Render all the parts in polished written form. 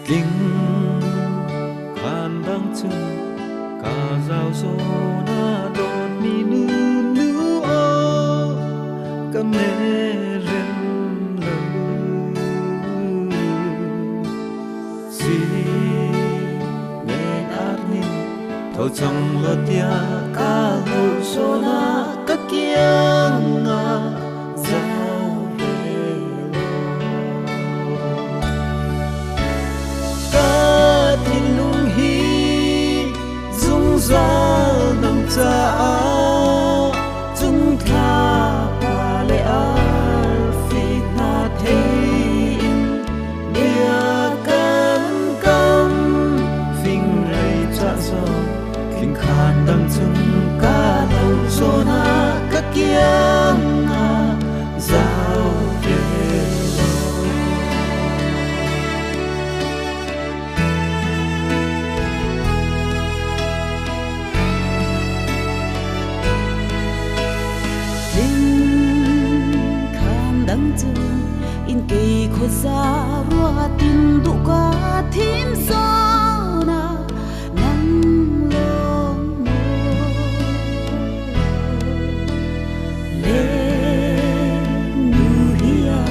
Tình khan đang chân cả rào rô na đồn mi nu ô cả mẹ rên lời si mẹ át ni thâu trong lơ tia cả hậu rô na cả kiêng ngà giao về cả thiên lung hi dung ra nằm cha dung tha pa le al phi na thein dia kan kam phình rây cha zo kinh khan đam chung ca lâu zona các kiêng ngà giao về đắng chung in kỳ khô xa rùa tin đủ qua thím gió na nắng lông mơ lên như hiền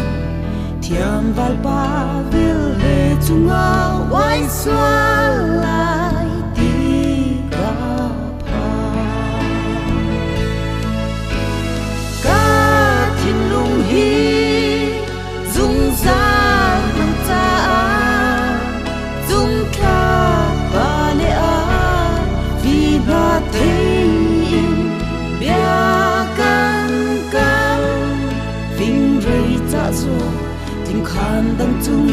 thiam val pa vil lệ chung áo oai xoa lại đi cả cả thiên lung hi dung ra nằm ta dung kha ba lệ a vì na thiên bia can can vinh rây cha zo tình khan đam chung